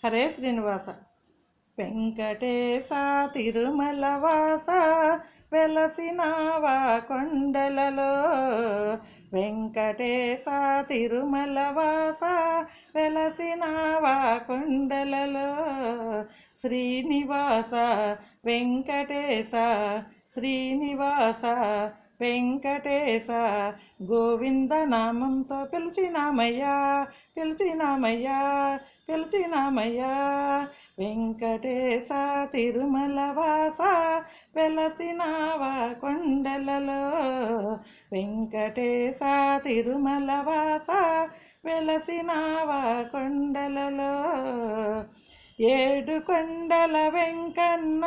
హరే శ్రీనివాస. వెంకటేశ తిరుమల వాస వెలసినావా కొండలలో, వెంకటేశ తిరుమల వాస వెలసినావా కొండలలో, శ్రీనివాస వెంకటేశ శ్రీనివాస వెంకటేశ గోవింద నామంతో పిలిచినామయ్యా పిలిచినామయ్యా పిలిచినామయ్యా. వెంకటేశ తిరుమల వాస వెలసినావా కొండలలో, వెంకటేశ తిరుమల వాస వెలసినావా కొండలలో, ఏడు కొండల వెంకన్న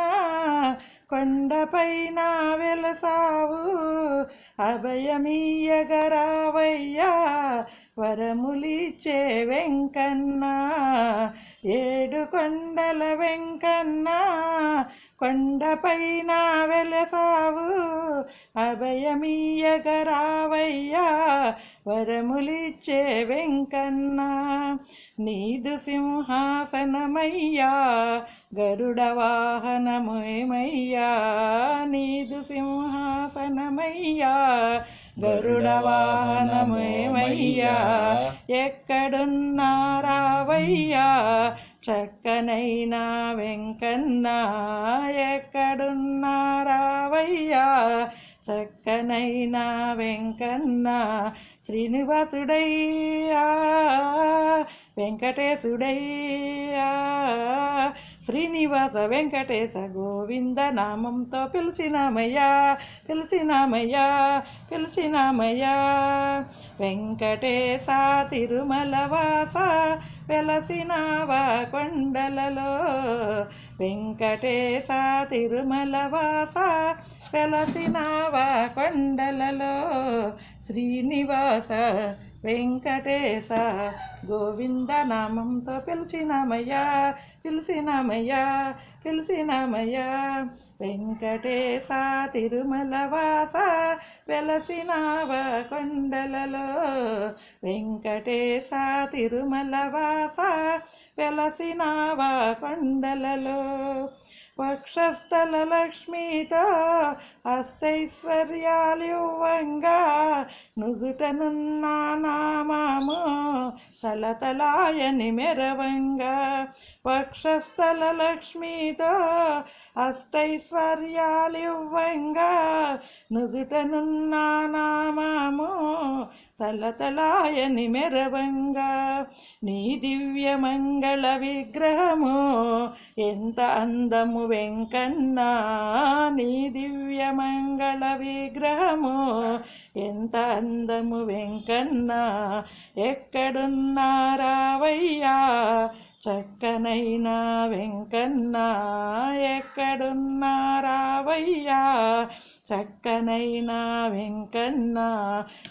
కొండపైన వెలసావు, అభయమీయగరావయ్యా వరములిచ్చే వెంకన్న, ఏడు కొండల వెంకన్న కొండపైన వెలసావు, అభయమీయగరావయ్యా వరములిచ్చే వెంకన్న, నీదు సింహాసనమయ్యా గరుడ వాహనమేమయ్యా, నీదు సింహాసనమయ్యా గరుడ వాహనమేమయ్యా, ఎక్కడున్నారావయ్యా చక్కనైనా వెంకన్న, ఎక్కడున్నారావయ్యా చక్కనైనా వెంకన్న, శ్రీనివాసుడయ్యా వెంకటేశుడయ్యా, శ్రీనివాస వెంకటేశ గోవింద నామంతో పిలిచినామయ్యా పిలిచినామయ్యా పిలిచినామయ్యా. వెంకటేశ తిరుమల వాస వెలసినావా కొండలలో, వెంకటేశ తిరుమల వాస వెలసినావా కొండలలో, శ్రీనివాస వెంకటేశ గోవింద నామంతో పిలిచినామయ్యా పిలిచినామయ్యా పిలిచినామయ్యా. వెంకటేశ తిరుమల వాస వెలసినావా కొండలలో, వెంకటేశ తిరుమల వాస వెలసినావా కొండలలో, వక్షస్థల లక్ష్మితో అష్టైశ్వర్యాలివ్వంగా, నుదుటనున్న నామము తలతలాయని మెరవంగా, వక్షస్థల లక్ష్మితో అష్టైశ్వర్యాలివ్వంగా, నుదుటనున్న నామము తలతలాయని మెరవంగా, నీ దివ్య మంగళ విగ్రహము ఎంత అందము వెంకన్న, నీ దివ్య మంగళ విగ్రహము ఎంత అందము వెంకన్న, ఎక్కడున్నారావయ్యా చక్కనైనా వెంకన్న, ఎక్కడున్నారావయ్యా చక్కనైనా వెంకన్న,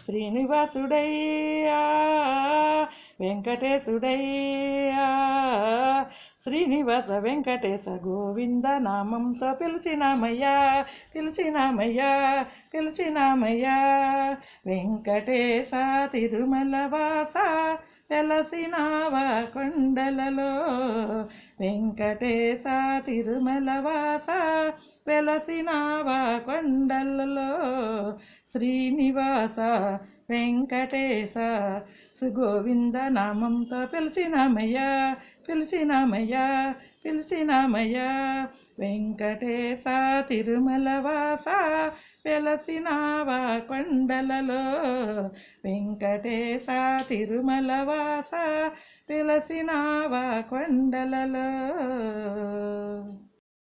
శ్రీనివాసుడయ్యా వెంకటేశుడయ్యా, శ్రీనివాస వెంకటేశ గోవింద నామంతో పిలిచినామయ్యా పిలిచినామయ్యా పిలిచినామయ్యా. వెంకటేశ తిరుమల వాస వెలసినావా కొండలలో, వెంకటేశ తిరుమల వాస వెలసినావా కొండలలో, శ్రీనివాస వెంకటేశ గోవింద నామంతో పిలిచినామయ్యా పిలిచినామయ్యా పిలిచినామయ్యా. వెంకటేశ తిరుమల వాస వెలసినావా కొండలలో, వెంకటేశ తిరుమల వాస వెలసినావా కొండలలో.